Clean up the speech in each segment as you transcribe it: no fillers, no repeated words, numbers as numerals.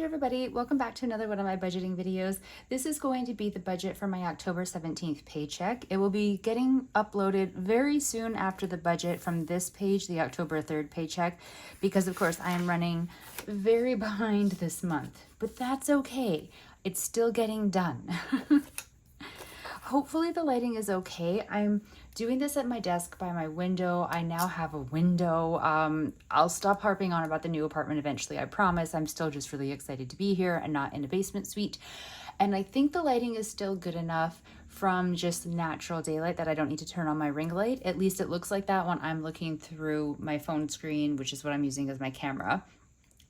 Hey everybody, welcome back to another one of my budgeting videos. This is going to be the budget for my October 17th paycheck. It will be getting uploaded very soon after the budget from this page, the October 3rd paycheck, because of course I am running very behind this month, but that's okay. It's still getting done. Hopefully the lighting is okay. I'm doing this at my desk by my window. I now have a window. I'll stop harping on about the new apartment eventually, I promise. I'm still just really excited to be here and not in a basement suite. And I think the lighting is still good enough from just natural daylight that I don't need to turn on my ring light. At least it looks like that when I'm looking through my phone screen, which is what I'm using as my camera.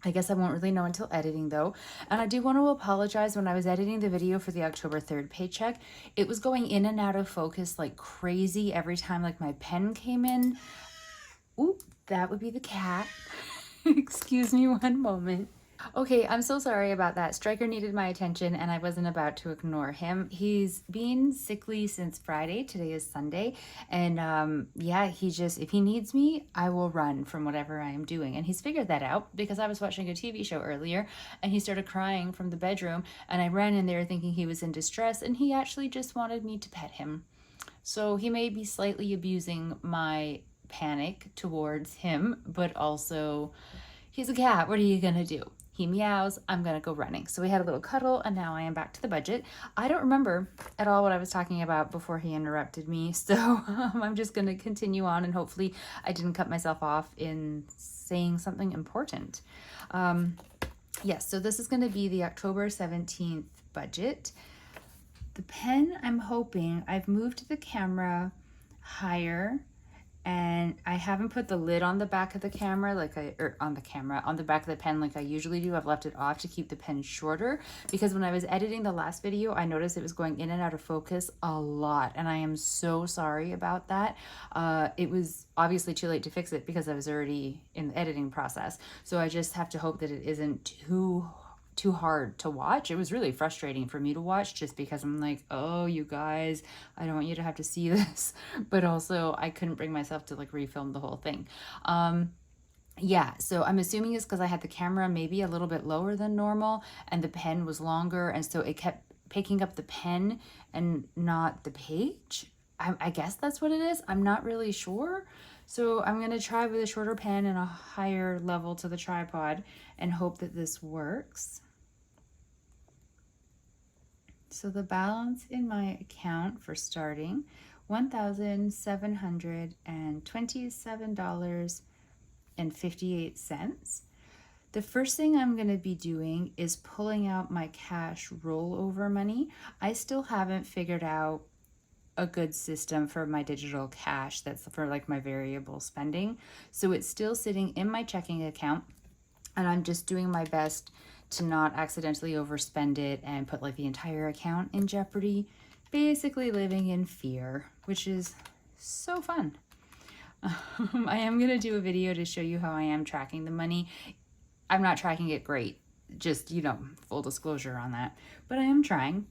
I guess I won't really know until editing though. And I do want to apologize. When I was editing the video for the October 3rd paycheck, it was going in and out of focus like crazy every time like my pen came in. Ooh, that would be the cat. Excuse me one moment. Okay, I'm so sorry about that. Striker needed my attention and I wasn't about to ignore him. He's been sickly since Friday. Today is Sunday. And yeah, if he needs me, I will run from whatever I am doing. And he's figured that out because I was watching a TV show earlier and he started crying from the bedroom and I ran in there thinking he was in distress and he actually just wanted me to pet him. So he may be slightly abusing my panic towards him, but also he's a cat. What are you gonna do? He meows, I'm gonna go running. So we had a little cuddle and now I am back to the budget. I don't remember at all what I was talking about before he interrupted me. So I'm just gonna continue on and hopefully I didn't cut myself off in saying something important. Yes, so this is gonna be the October 17th budget. The pen, I'm hoping, I've moved the camera higher and I haven't put the lid on the back of the camera on the back of the pen like I usually do. I've left it off to keep the pen shorter because when I was editing the last video, I noticed it was going in and out of focus a lot. And I am so sorry about that. It was obviously too late to fix it because I was already in the editing process. So I just have to hope that it isn't too hard to watch. It was really frustrating for me to watch just because I'm like, oh, you guys, I don't want you to have to see this. But also I couldn't bring myself to like refilm the whole thing. Yeah, so I'm assuming it's because I had the camera maybe a little bit lower than normal and the pen was longer. And so it kept picking up the pen and not the page. I guess that's what it is. I'm not really sure. So I'm going to try with a shorter pen and a higher level to the tripod and hope that this works. So the balance in my account for starting, $1,727.58. The first thing I'm going to be doing is pulling out my cash rollover money. I still haven't figured out a good system for my digital cash that's for like my variable spending. So it's still sitting in my checking account and I'm just doing my best to not accidentally overspend it and put like the entire account in jeopardy. Basically living in fear, which is so fun. I am going to do a video to show you how I am tracking the money. I'm not tracking it great, just, full disclosure on that, but I am trying.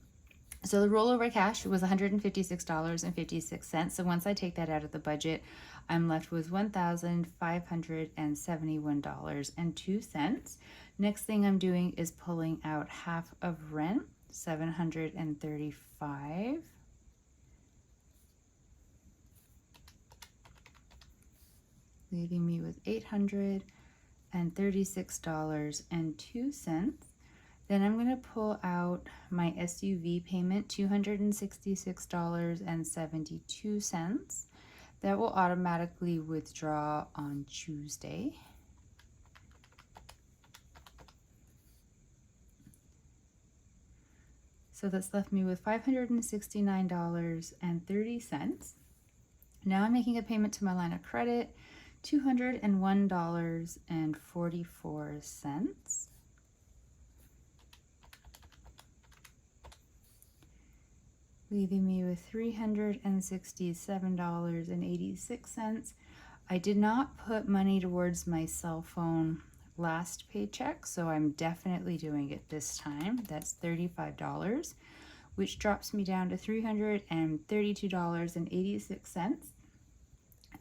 So the rollover cash was $156.56. So once I take that out of the budget, I'm left with $1,571.02. Next thing I'm doing is pulling out half of rent, $735. Leaving me with $836.02. Then I'm going to pull out my SUV payment, $266.72. That will automatically withdraw on Tuesday. So that's left me with $569.30. Now I'm making a payment to my line of credit, $201.44. Leaving me with $367.86. I did not put money towards my cell phone last paycheck, so I'm definitely doing it this time. That's $35, which drops me down to $332.86.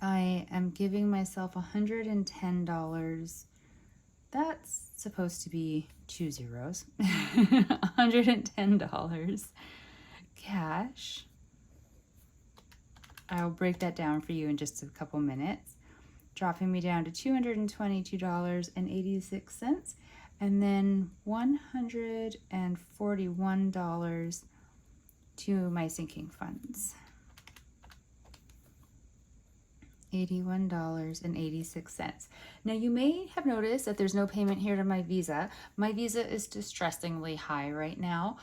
I am giving myself $110 That's supposed to be 2 zeros. $110 cash. I'll break that down for you in just a couple minutes, dropping me down to $222.86, and then $141 to my sinking funds. $81.86. Now you may have noticed that there's no payment here to my Visa. My Visa is distressingly high right now.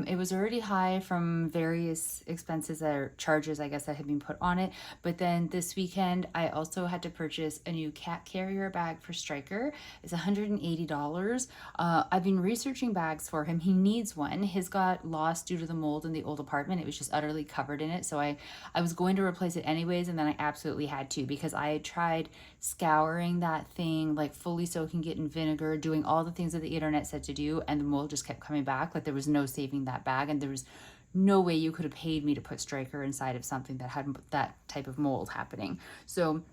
It was already high from various expenses or charges, I guess, that had been put on it. But then this weekend, I also had to purchase a new cat carrier bag for Striker. It's $180. I've been researching bags for him. He needs one. His got lost due to the mold in the old apartment. It was just utterly covered in it. So I was going to replace it anyways, and then I absolutely had to, because I had tried scouring that thing, like fully soaking it in vinegar, doing all the things that the internet said to do, and the mold just kept coming back. Like there was no saving that bag, and there was no way you could have paid me to put Striker inside of something that had that type of mold happening. So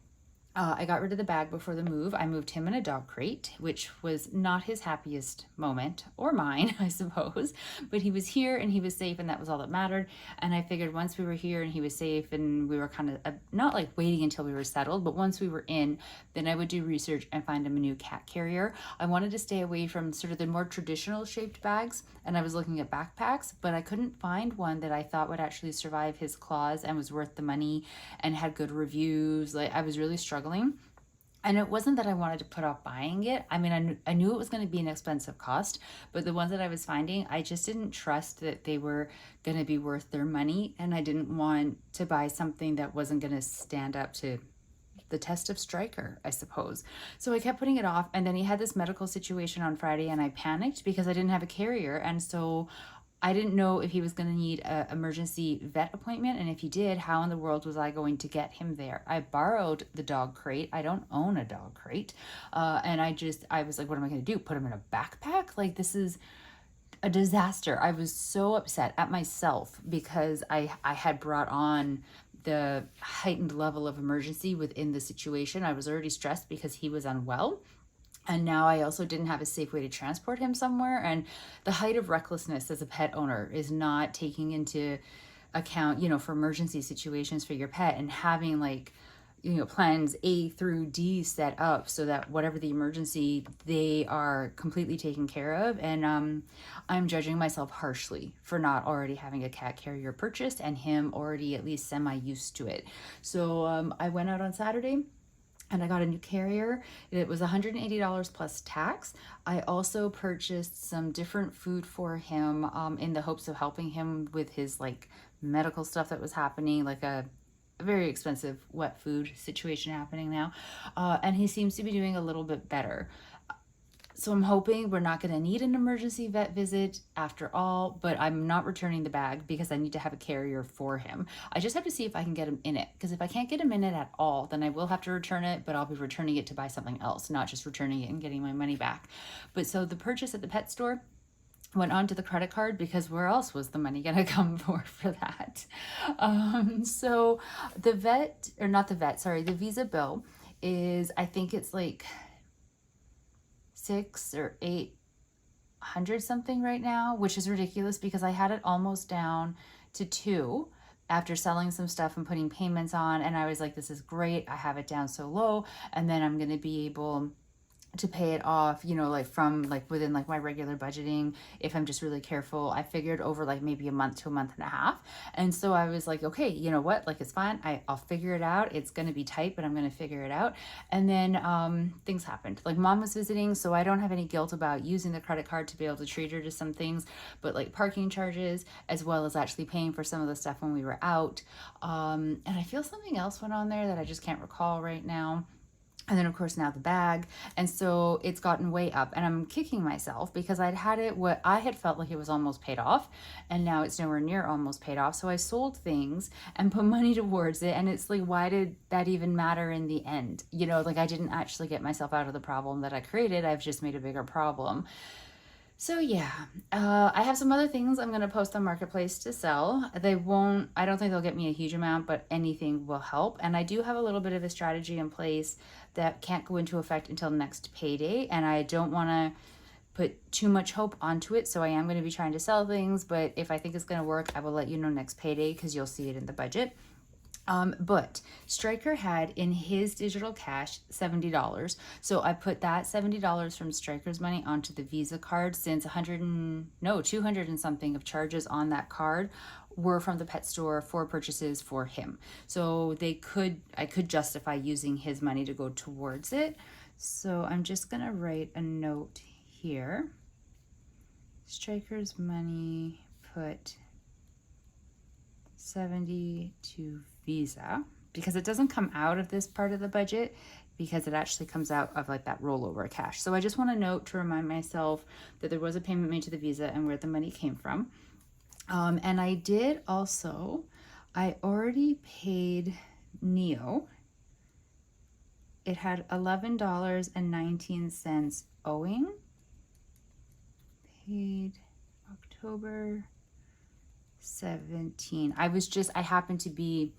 I got rid of the bag before the move. I moved him in a dog crate, which was not his happiest moment, or mine, I suppose. But he was here and he was safe, and that was all that mattered. And I figured once we were here and he was safe and we were kind of not like waiting until we were settled, but once we were in, then I would do research and find him a new cat carrier. I wanted to stay away from sort of the more traditional shaped bags, and I was looking at backpacks, but I couldn't find one that I thought would actually survive his claws and was worth the money and had good reviews. Like I was really struggling. And it wasn't that I wanted to put off buying it. I mean, I knew it was going to be an expensive cost, but the ones that I was finding, I just didn't trust that they were going to be worth their money. And I didn't want to buy something that wasn't going to stand up to the test of Striker, I suppose. So I kept putting it off. And then he had this medical situation on Friday, and I panicked because I didn't have a carrier. And so I didn't know if he was going to need an emergency vet appointment, and if he did, how in the world was I going to get him there? I borrowed the dog crate. I don't own a dog crate. And I was like, what am I going to do? Put him in a backpack? Like, this is a disaster. I was so upset at myself because I had brought on the heightened level of emergency within the situation. I was already stressed because he was unwell. And now I also didn't have a safe way to transport him somewhere. And the height of recklessness as a pet owner is not taking into account, for emergency situations for your pet, and having like, plans A through D set up so that whatever the emergency, they are completely taken care of. And I'm judging myself harshly for not already having a cat carrier purchased and him already at least semi-used to it. So I went out on Saturday and I got a new carrier. It was $180 plus tax. I also purchased some different food for him in the hopes of helping him with his like medical stuff that was happening, like a very expensive wet food situation happening now. And he seems to be doing a little bit better. So I'm hoping we're not going to need an emergency vet visit after all, but I'm not returning the bag because I need to have a carrier for him. I just have to see if I can get him in it, because if I can't get him in it at all, then I will have to return it, but I'll be returning it to buy something else, not just returning it and getting my money back. But so the purchase at the pet store went onto the credit card, because where else was the money going to come for that? So the the Visa bill is, I think it's like 600 or 800 something right now, which is ridiculous because I had it almost down to 2 after selling some stuff and putting payments on, and I was like, this is great, I have it down so low, and then I'm going to be able to pay it off, like from like within like my regular budgeting, if I'm just really careful. I figured over like maybe a month to a month and a half. And so I was like, okay, you know what, like it's fine, I'll figure it out. It's going to be tight, but I'm going to figure it out. And then things happened. Like mom was visiting, so I don't have any guilt about using the credit card to be able to treat her to some things, but like parking charges, as well as actually paying for some of the stuff when we were out. And I feel something else went on there that I just can't recall right now. And then of course now the bag. And so it's gotten way up, and I'm kicking myself because I'd had it, what I had felt like it was almost paid off, and now it's nowhere near almost paid off. So I sold things and put money towards it. And it's like, why did that even matter in the end? Like I didn't actually get myself out of the problem that I created. I've just made a bigger problem. So yeah, I have some other things I'm gonna post on Marketplace to sell. I don't think they'll get me a huge amount, but anything will help. And I do have a little bit of a strategy in place that can't go into effect until next payday. And I don't wanna put too much hope onto it. So I am gonna be trying to sell things, but if I think it's gonna work, I will let you know next payday because you'll see it in the budget. But Striker had in his digital cash $70. So I put that $70 from Striker's money onto the Visa card, since 200 and something of charges on that card were from the pet store for purchases for him. So I could justify using his money to go towards it. So I'm just gonna write a note here. Striker's money, put 70 to Visa, because it doesn't come out of this part of the budget, because it actually comes out of like that rollover cash. So I just want to note to remind myself that there was a payment made to the Visa and where the money came from. And I did also, I already paid Neo. It had $11.19 owing. Paid October 17. I happened to be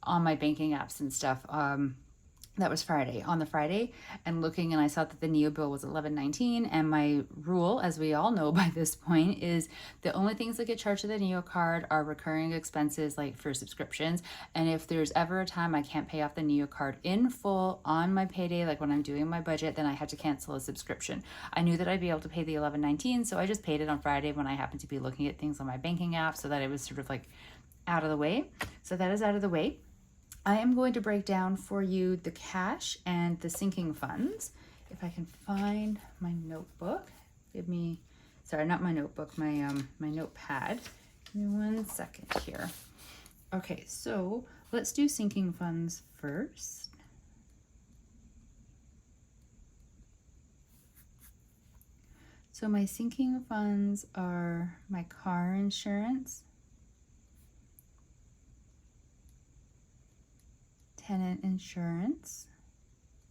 on my banking apps and stuff. That was Friday, on the Friday, and looking, and I saw that the Neo bill was $11.19. And my rule, as we all know by this point, is the only things that get charged to the Neo card are recurring expenses, like for subscriptions. And if there's ever a time I can't pay off the Neo card in full on my payday, like when I'm doing my budget, then I had to cancel a subscription. I knew that I'd be able to pay the $11.19, so I just paid it on Friday when I happened to be looking at things on my banking app, so that it was sort of like out of the way. So that is out of the way. I am going to break down for you the cash and the sinking funds. If I can find my notebook, sorry, not my notebook, my notepad. Give me 1 second here. Okay, so let's do sinking funds first. So my sinking funds are my car insurance, tenant insurance.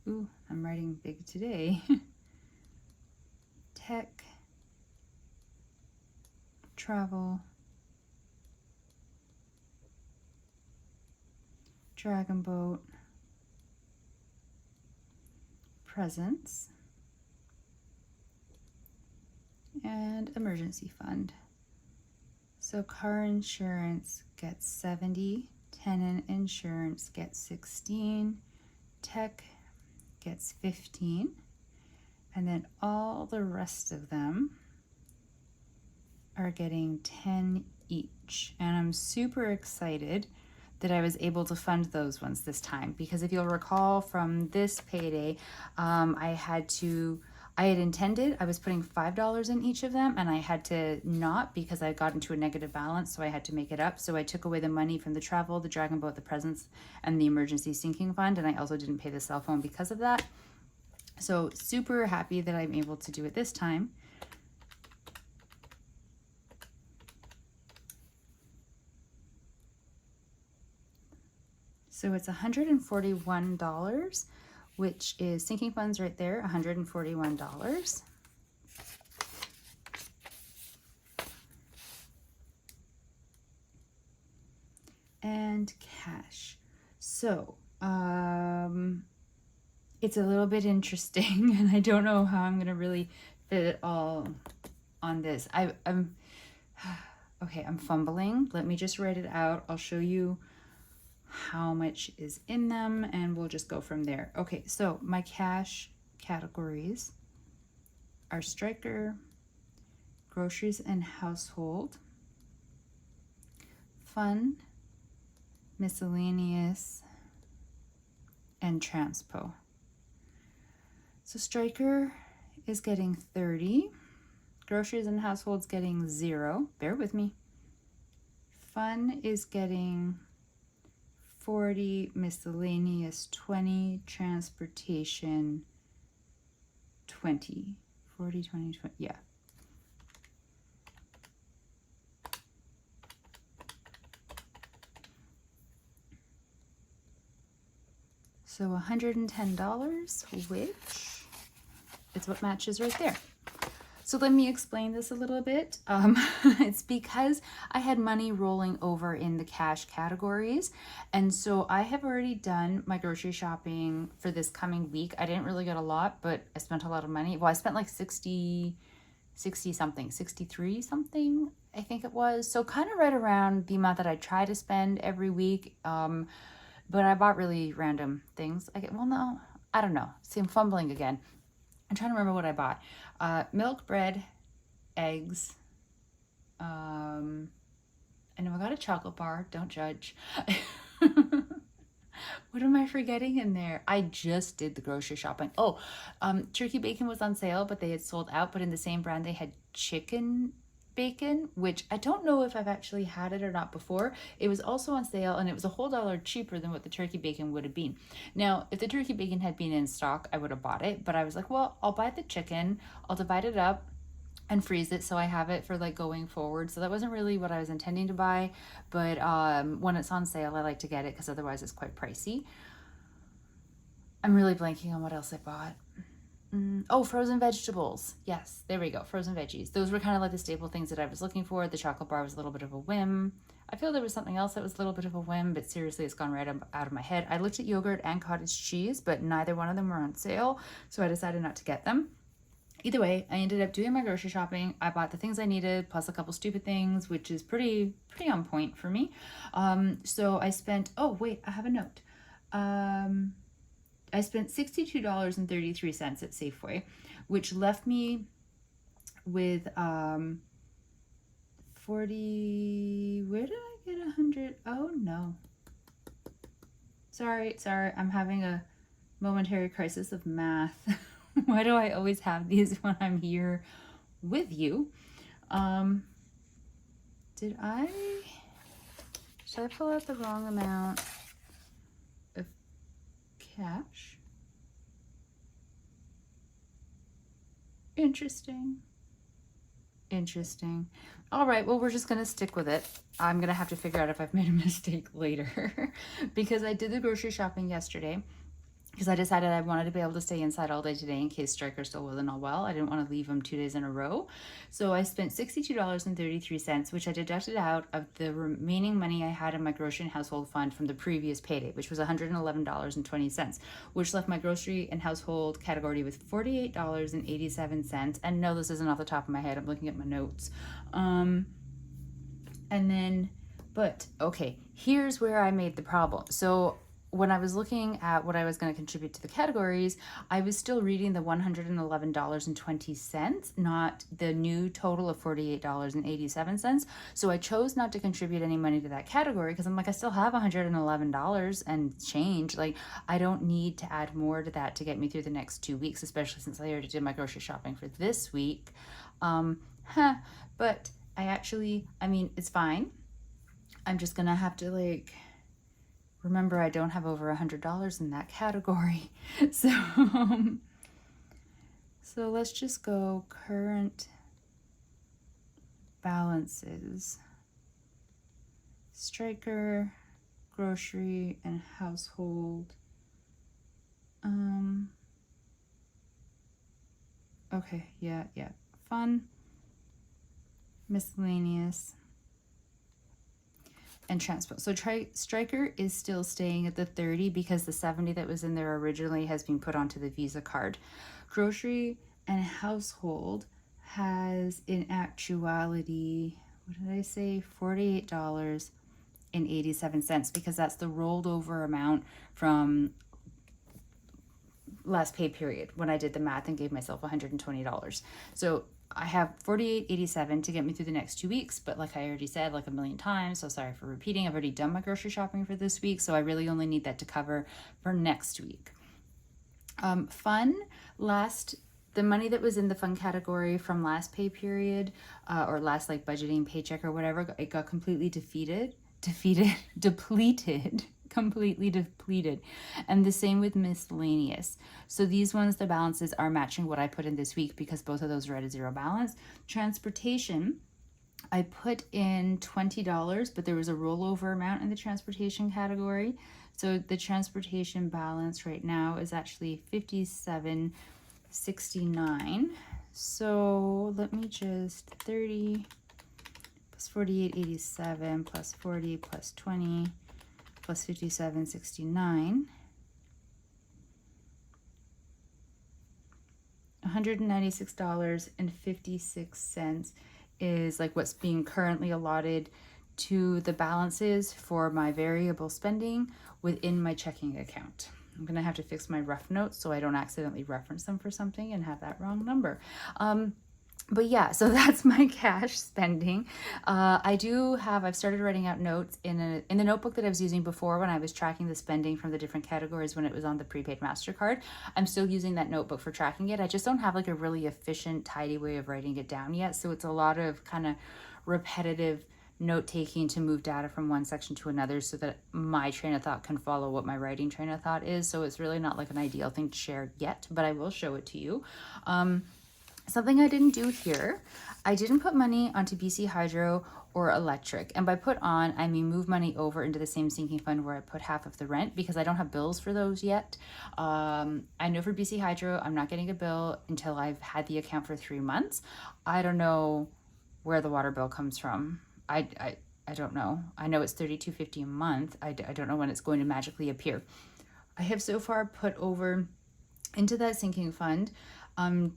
Ooh, I'm writing big today. Tech, travel, Dragon Boat, presents, and emergency fund. So car insurance gets 70, tenant insurance gets 16, tech gets 15, and then all the rest of them are getting 10 each. And I'm super excited that I was able to fund those ones this time, because if you'll recall from this payday, I was putting $5 in each of them, and I had to not, because I got into a negative balance, so I had to make it up. So I took away the money from the travel, the Dragon Boat, the presents, and the emergency sinking fund, and I also didn't pay the cell phone because of that. So super happy that I'm able to do it this time. So it's $141, which is sinking funds right there, $141. And cash. So, it's a little bit interesting, and I don't know how I'm gonna really fit it all on this. I'm okay, I'm fumbling. Let me just write it out. I'll show you how much is in them, and we'll just go from there. Okay, so my cash categories are Striker, groceries and household, fun, miscellaneous, and transpo. So Striker is getting 30, groceries and households getting 0, bear with me. Fun is getting 40, miscellaneous 20, transportation 20. 40, 20, 20, yeah. So $110, which is what matches right there. So let me explain this a little bit. It's because I had money rolling over in the cash categories. And so I have already done my grocery shopping for this coming week. I didn't really get a lot, but I spent a lot of money. Well, I spent like 60 something, 63 something, I think it was. So kind of right around the amount that I try to spend every week. But I bought really random things. Well, no, I don't know. See, I'm fumbling again. I'm trying to remember what I bought. Milk, bread, eggs. I know I got a chocolate bar. Don't judge. What am I forgetting in there? I just did the grocery shopping. Oh, turkey bacon was on sale, but they had sold out. But in the same brand, they had chicken bacon, which I don't know if I've actually had it or not before. It was also on sale, and it was a whole dollar cheaper than what the turkey bacon would have been. Now, if the turkey bacon had been in stock, I would have bought it, but I was like, well, I'll buy the chicken, I'll divide it up and freeze it so I have it for like going forward. So that wasn't really what I was intending to buy, but when it's on sale, I like to get it because otherwise it's quite pricey. I'm really blanking on what else I bought. Oh, frozen vegetables. Yes, there we go. Frozen veggies. Those were kind of like the staple things that I was looking for. The chocolate bar was a little bit of a whim. I feel there was something else that was a little bit of a whim, but seriously, it's gone right out of my head. I looked at yogurt and cottage cheese, but neither one of them were on sale, so I decided not to get them. Either way, I ended up doing my grocery shopping. I bought the things I needed, plus a couple stupid things, which is pretty on point for me. So I spent, oh wait, I have a note. I spent $62.33 at Safeway, which left me with 40, where did I get 100? Oh no. Sorry, I'm having a momentary crisis of math. Why do I always have these when I'm here with you? Should I pull out the wrong amount of cash? Interesting. All right, well, we're just gonna stick with it. I'm gonna have to figure out if I've made a mistake later because I did the grocery shopping yesterday because I decided I wanted to be able to stay inside all day today in case Striker still wasn't all well. I didn't want to leave him 2 days in a row. So I spent $62.33, which I deducted out of the remaining money I had in my grocery and household fund from the previous payday, which was $111.20, which left my grocery and household category with $48.87. And no, this isn't off the top of my head. I'm looking at my notes. And then, but okay, here's where I made the problem. So when I was looking at what I was going to contribute to the categories, I was still reading the $111.20, not the new total of $48.87. So I chose not to contribute any money to that category because I'm like, I still have $111 and change. Like, I don't need to add more to that to get me through the next 2 weeks, especially since I already did my grocery shopping for this week. But I mean, it's fine. I'm just going to have to remember, I don't have over $100 in that category. So let's just go current balances. Striker, grocery, and household. Okay, yeah. Fun, miscellaneous, and transport. So Striker is still staying at the 30 because the 70 that was in there originally has been put onto the Visa card. Grocery and household has in actuality, what did I say? $48.87 because that's the rolled over amount from last pay period when I did the math and gave myself $120. So I have $48.87 to get me through the next 2 weeks, but like I already said like a million times, so sorry for repeating, I've already done my grocery shopping for this week, so I really only need that to cover for next week. Fun, the money that was in the fun category from last pay period or last budgeting paycheck or whatever, it got completely depleted, completely depleted. And the same with miscellaneous. So these ones, the balances are matching what I put in this week because both of those are at a zero balance. Transportation, I put in $20, but there was a rollover amount in the transportation category. So the transportation balance right now is actually $57.69. So let me just 30 plus 48.87 plus 40 plus 20 plus 57.69. $196.56 is like what's being currently allotted to the balances for my variable spending within my checking account. I'm gonna have to fix my rough notes so I don't accidentally reference them for something and have that wrong number. But yeah, so that's my cash spending. I've started writing out notes in the notebook that I was using before when I was tracking the spending from the different categories when it was on the prepaid MasterCard. I'm still using that notebook for tracking it. I just don't have like a really efficient, tidy way of writing it down yet. So it's a lot of kind of repetitive note taking to move data from one section to another so that my train of thought can follow what my writing train of thought is. So it's really not like an ideal thing to share yet, but I will show it to you. Something I didn't do here, I didn't put money onto BC Hydro or electric. And by put on, I mean move money over into the same sinking fund where I put half of the rent because I don't have bills for those yet. I know for BC Hydro, I'm not getting a bill until I've had the account for 3 months. I don't know where the water bill comes from. I don't know. I know it's $32.50 a month. I don't know when it's going to magically appear. I have so far put over into that sinking fund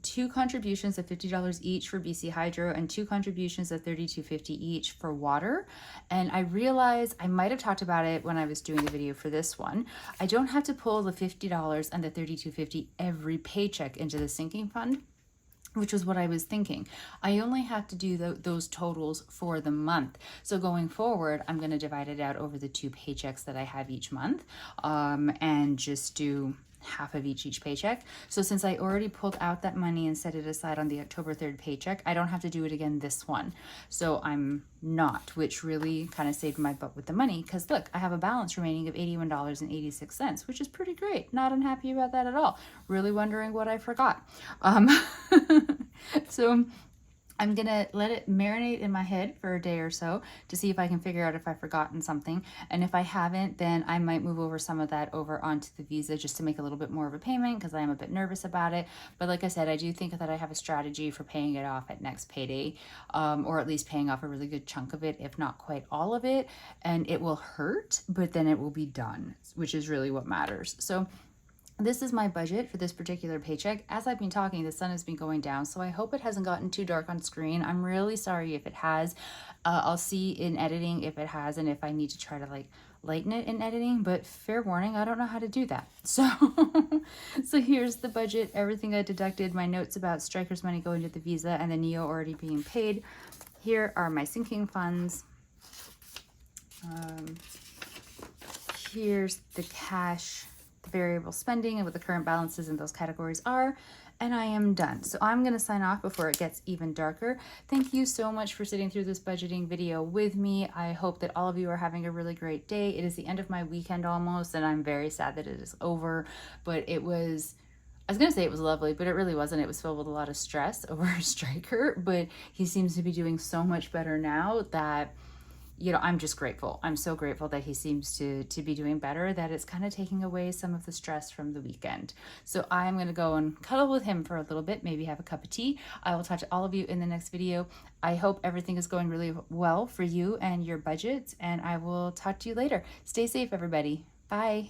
2 contributions of $50 each for BC Hydro and 2 contributions of $32.50 each for water. And I realized I might have talked about it when I was doing the video for this one. I don't have to pull the $50 and the $32.50 every paycheck into the sinking fund, which was what I was thinking. I only have to do those totals for the month. So going forward, I'm going to divide it out over the 2 paychecks that I have each month, and just do half of each paycheck. So since I already pulled out that money and set it aside on the October 3rd paycheck, I don't have to do it again this one. So I'm not, which really kind of saved my butt with the money because look, I have a balance remaining of $81.86, which is pretty great. Not unhappy about that at all. Really wondering what I forgot. So I'm gonna let it marinate in my head for a day or so to see if I can figure out if I've forgotten something. And if I haven't, then I might move over some of that over onto the Visa just to make a little bit more of a payment because I am a bit nervous about it. But like I said, I do think that I have a strategy for paying it off at next payday, or at least paying off a really good chunk of it, if not quite all of it. And it will hurt, but then it will be done, which is really what matters. So this is my budget for this particular paycheck. As I've been talking, the sun has been going down, so I hope it hasn't gotten too dark on screen. I'm really sorry if it has. I'll see in editing if it has and if I need to try to like lighten it in editing, but fair warning, I don't know how to do that. So, so here's the budget, everything I deducted, my notes about Strikers money going to the Visa and the NEO already being paid. Here are my sinking funds. Here's the cash, the variable spending, and what the current balances in those categories are, and I am done. So I'm going to sign off before it gets even darker. Thank you so much for sitting through this budgeting video with me. I hope that all of you are having a really great day. It is the end of my weekend almost, and I'm very sad that it is over, but I was going to say it was lovely, but it really wasn't. It was filled with a lot of stress over Striker, but he seems to be doing so much better now that, you know, I'm just grateful. I'm so grateful that he seems to be doing better, that it's kind of taking away some of the stress from the weekend. So I'm going to go and cuddle with him for a little bit, maybe have a cup of tea. I will talk to all of you in the next video. I hope everything is going really well for you and your budgets, and I will talk to you later. Stay safe, everybody. Bye.